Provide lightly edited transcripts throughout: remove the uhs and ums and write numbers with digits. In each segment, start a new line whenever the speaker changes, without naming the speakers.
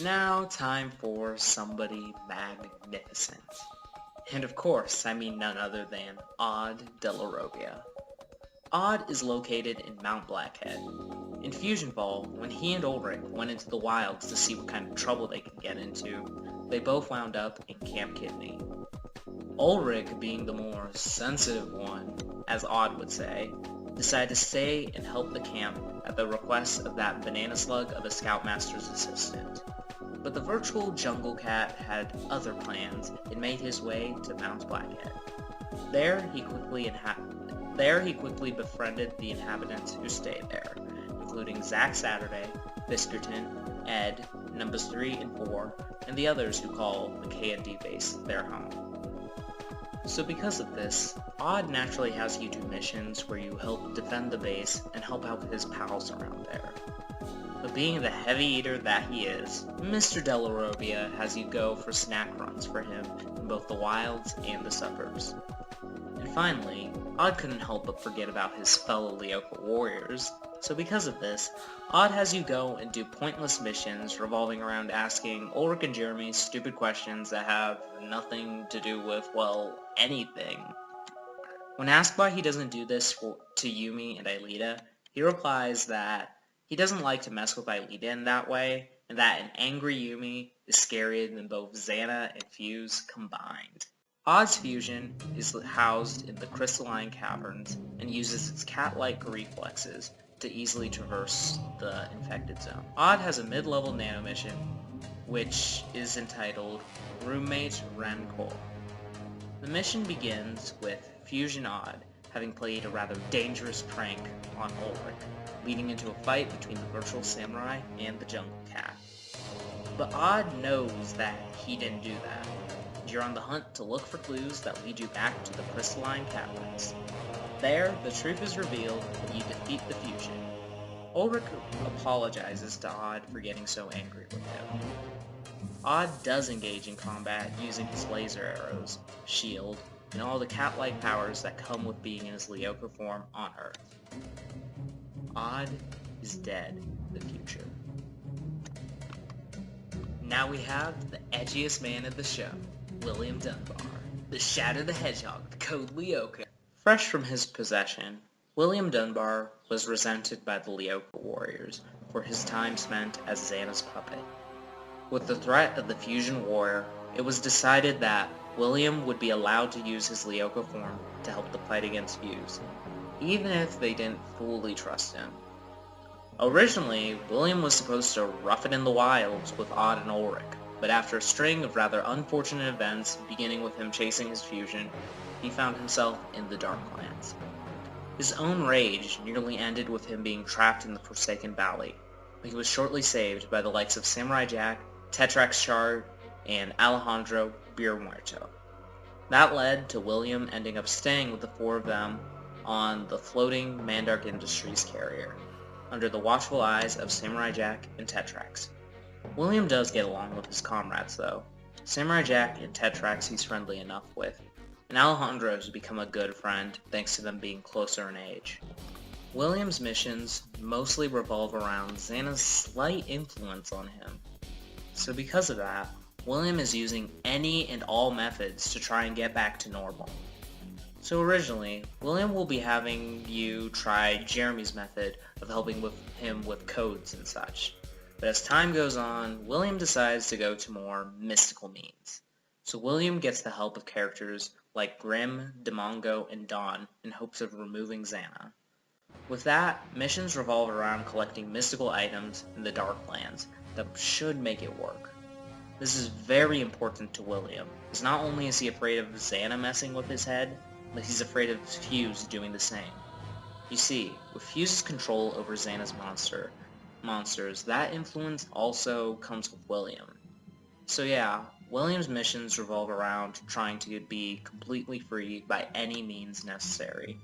Now time for somebody magnificent. And of course, I mean none other than Della Robia. Odd is located in Mount Blackhead. In Fusionfall, when he and Ulrich went into the wilds to see what kind of trouble they could get into, they both wound up in Camp Kidney. Ulrich, being the more sensitive one, as Odd would say, decided to stay and help the camp at the request of that banana slug of a scoutmaster's assistant. But the virtual jungle cat had other plans and made his way to Mount Blackhead. There he quickly befriended the inhabitants who stayed there, including Zack Saturday, Biskerton, Ed, Numbers 3 and 4, and the others who call the K&D base their home. So because of this, Odd naturally has you do missions where you help defend the base and help out his pals around there. But being the heavy eater that he is, Mr. Della Robia has you go for snack runs for him in both the wilds and the suburbs. And finally, Odd couldn't help but forget about his fellow Lyoko warriors, so because of this, Odd has you go and do pointless missions revolving around asking Ulrich and Jeremy stupid questions that have nothing to do with, well, anything. When asked why he doesn't do this to Yumi and Aelita, he replies that he doesn't like to mess with Aelita in that way, and that an angry Yumi is scarier than both Xana and Fuse combined. Odd's fusion is housed in the crystalline caverns and uses its cat-like reflexes to easily traverse the infected zone. Odd has a mid-level nanomission, which is entitled Roommate Rancor. The mission begins with Fusion Odd having played a rather dangerous prank on Ulrich, leading into a fight between the virtual samurai and the jungle cat. But Odd knows that he didn't do that. You're on the hunt to look for clues that lead you back to the crystalline caverns. There, the truth is revealed and you defeat the fusion. Ulrich apologizes to Odd for getting so angry with him. Odd does engage in combat using his laser arrows, shield, and all the cat-like powers that come with being in his Lyoko form on Earth. Odd is dead in the future. Now we have the edgiest man of the show, William Dunbar, the Shadow the Hedgehog, the Code Lyoko. Fresh from his possession, William Dunbar was resented by the Lyoko warriors for his time spent as Xana's puppet. With the threat of the Fusion War, it was decided that William would be allowed to use his Lyoko form to help the fight against Fuse, even if they didn't fully trust him. Originally, William was supposed to rough it in the wilds with Odd and Ulrich, but after a string of rather unfortunate events, beginning with him chasing his fusion, he found himself in the Darklands. His own rage nearly ended with him being trapped in the Forsaken Valley, but he was shortly saved by the likes of Samurai Jack, Tetrax Shard, and Alejandro Muerto. That led to William ending up staying with the four of them on the floating Mandark Industries carrier, under the watchful eyes of Samurai Jack and Tetrax. William does get along with his comrades though. Samurai Jack and Tetrax he's friendly enough with, and Alejandro has become a good friend thanks to them being closer in age. William's missions mostly revolve around Xana's slight influence on him. So because of that, William is using any and all methods to try and get back to normal. So originally, William will be having you try Jeremy's method of helping him with codes and such. But as time goes on, William decides to go to more mystical means. So William gets the help of characters like Grim, Demongo, and Dawn in hopes of removing Xana. With that, missions revolve around collecting mystical items in the Darklands that should make it work. This is very important to William, as not only is he afraid of Xana messing with his head, but he's afraid of Fuse doing the same. You see, with Fuse's control over Xana's monsters, that influence also comes with William. So yeah, William's missions revolve around trying to be completely free by any means necessary.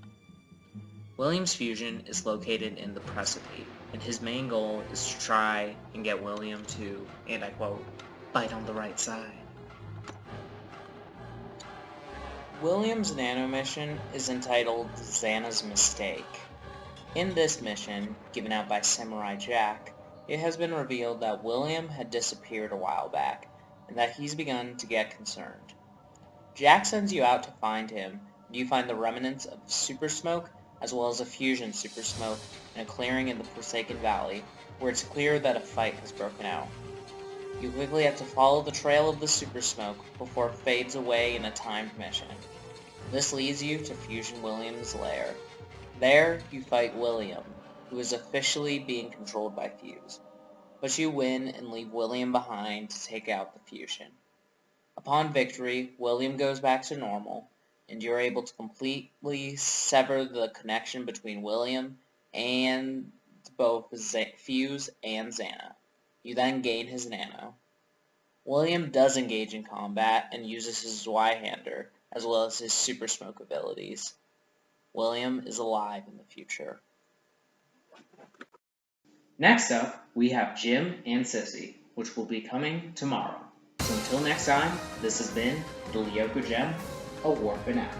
William's fusion is located in the Precipice, and his main goal is to try and get William to, and I quote, bite on the right side. William's nanomission is entitled Xana's Mistake. In this mission, given out by Samurai Jack, It has been revealed that William had disappeared a while back, and that he's begun to get concerned. Jack sends you out to find him, and you find the remnants of super smoke, as well as a fusion super smoke, in a clearing in the Forsaken Valley, where it's clear that a fight has broken out. You quickly have to follow the trail of the super smoke before it fades away in a timed mission. This leads you to Fusion William's lair. There, you fight William, who is officially being controlled by Fuse. But you win and leave William behind to take out the fusion. Upon victory, William goes back to normal, and you're able to completely sever the connection between William and both Fuse and Xana. You then gain his nano. William does engage in combat and uses his Zweihander, as well as his super smoke abilities. William is alive in the future. Next up, we have Jim and Sissy, which will be coming tomorrow. So until next time, this has been the Lyoko Gem, a warping out.